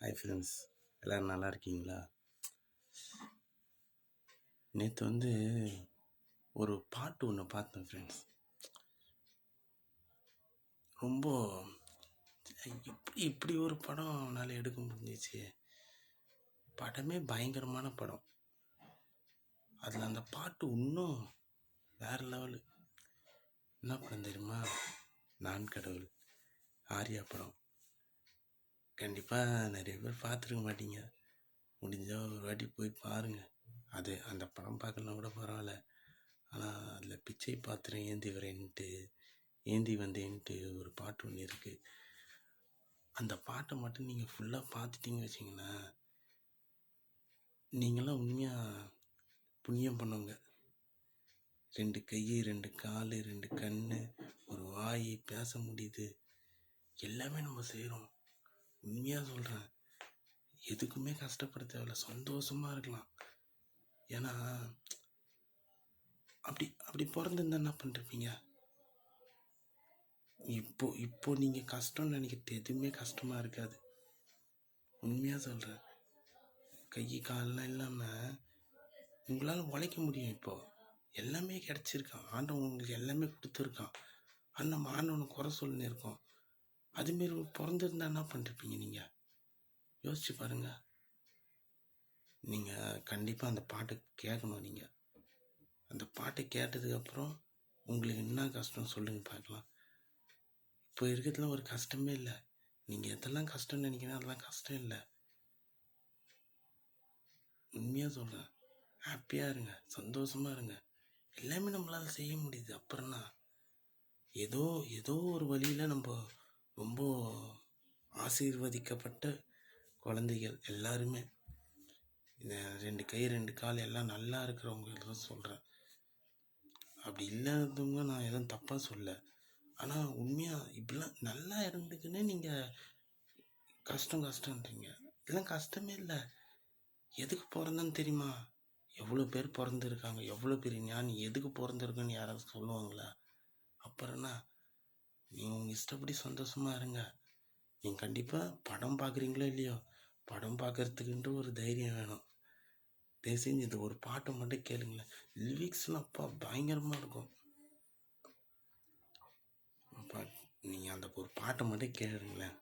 Hi friends, எல்லோரும் நல்லா இருக்கீங்களா? நேற்று ஒரு பாட்டு ஒன்று பார்த்தேன் ஃப்ரெண்ட்ஸ். ரொம்ப இப்படி ஒரு படம் என்னால் எடுக்க முடிஞ்சிச்சு. படமே பயங்கரமான படம். அதில் அந்த பாட்டு இன்னும் வேறு லெவலு. என்ன படம் தெரியுமா? நான் கடவுள், ஆர்யா படம். கண்டிப்பாக நிறைய பேர் பார்த்துருக்க மாட்டீங்க. முடிஞ்சால் ஒரு வாட்டி போய் பாருங்கள். அந்த படம் பார்க்கலாம் கூட பரவாயில்ல. ஆனால் அதில் பிச்சை பாத்திரம் ஏந்தி வந்தேன்ட்டு ஒரு பாட்டு ஒன்று இருக்குது. அந்த பாட்டை மட்டும் நீங்கள் ஃபுல்லாக பார்த்துட்டிங்க வச்சிங்கன்னா, நீங்களாம் உண்மையாக புண்ணியம் பண்ணுங்க. 2 கை, 2 கால், 2 கண், ஒரு வாய், பேச முடியுது, எல்லாமே நம்ம செய்கிறோம். உண்மையாக சொல்கிறேன், எதுக்குமே கஷ்டப்பட தேவையில்ல, சந்தோஷமாக இருக்கலாம். ஏன்னா அப்படி பிறந்திருந்தா என்ன பண்ணிருப்பீங்க? இப்போ நீங்கள் கஷ்டம்னு நினைக்கிறது எதுவுமே கஷ்டமாக இருக்காது. உண்மையாக சொல்கிறேன், கை கால்லாம் இல்லாமல் உங்களால் உழைக்க முடியும். இப்போது எல்லாமே கிடச்சிருக்கான், ஆண்டவன் உங்களுக்கு எல்லாமே கொடுத்துருக்கான். ஆனால் நம்ம ஆண்டவனை குறை சொல்லின்னு இருக்கோம். அதுமாரி பிறந்திருந்தா என்ன பண்ணிருப்பீங்க? நீங்கள் யோசிச்சு பாருங்கள். நீங்கள் கண்டிப்பாக அந்த பாட்டை கேட்கணும். நீங்கள் அந்த பாட்டை கேட்டதுக்கப்புறம் உங்களுக்கு என்ன கஷ்டம் சொல்லுங்கள் பார்க்கலாம். இப்போ இருக்கிறதுல ஒரு கஷ்டமே இல்லை. நீங்கள் எதெல்லாம் கஷ்டம்னு நினைக்கிறீங்க அதெல்லாம் கஷ்டம் இல்லை. உண்மையாக சொல்கிறேன், ஹாப்பியாக இருங்க, சந்தோஷமாக இருங்க. எல்லாமே நம்மளால் செய்ய முடியுது. அப்புறம்னா ஏதோ ஒரு வழியில் நம்ம ரொம்ப ஆசீர்வதிக்கப்பட்ட குழந்தைகள் எல்லாருமே. இந்த 2 கை 2 கால் எல்லாம் நல்லா இருக்கிறவங்க சொல்கிறேன். அப்படி இல்லாதவங்க நான் எதுவும் தப்பாக சொல்ல. ஆனால் உண்மையாக இப்படிலாம் நல்லா இருந்துக்குன்னு நீங்கள் கஷ்டன்றீங்க. இதெல்லாம் கஷ்டமே இல்லை. எதுக்கு பிறந்தன்னு தெரியுமா? எவ்வளோ பேர் பிறந்திருக்காங்க, எவ்வளோ பெரிய ஞானி. எதுக்கு பிறந்திருக்குன்னு யாராவது சொல்லுவாங்களா? அப்புறம்னா நீங்கள் உங்கள் இஷ்டப்படி சந்தோஷமாக இருங்க. நீங்கள் கண்டிப்பாக படம் பார்க்குறீங்களோ இல்லையோ, படம் பார்க்குறதுக்குன்ட்டு ஒரு தைரியம் வேணும். தயவு செஞ்சு இந்த ஒரு பாட்டை மட்டும் கேளுங்களேன். லிரிக்ஸ்லாம் அப்பா பயங்கரமாக இருக்கும். நீங்கள் அந்த ஒரு பாட்டை மட்டும் கேளுங்களேன்.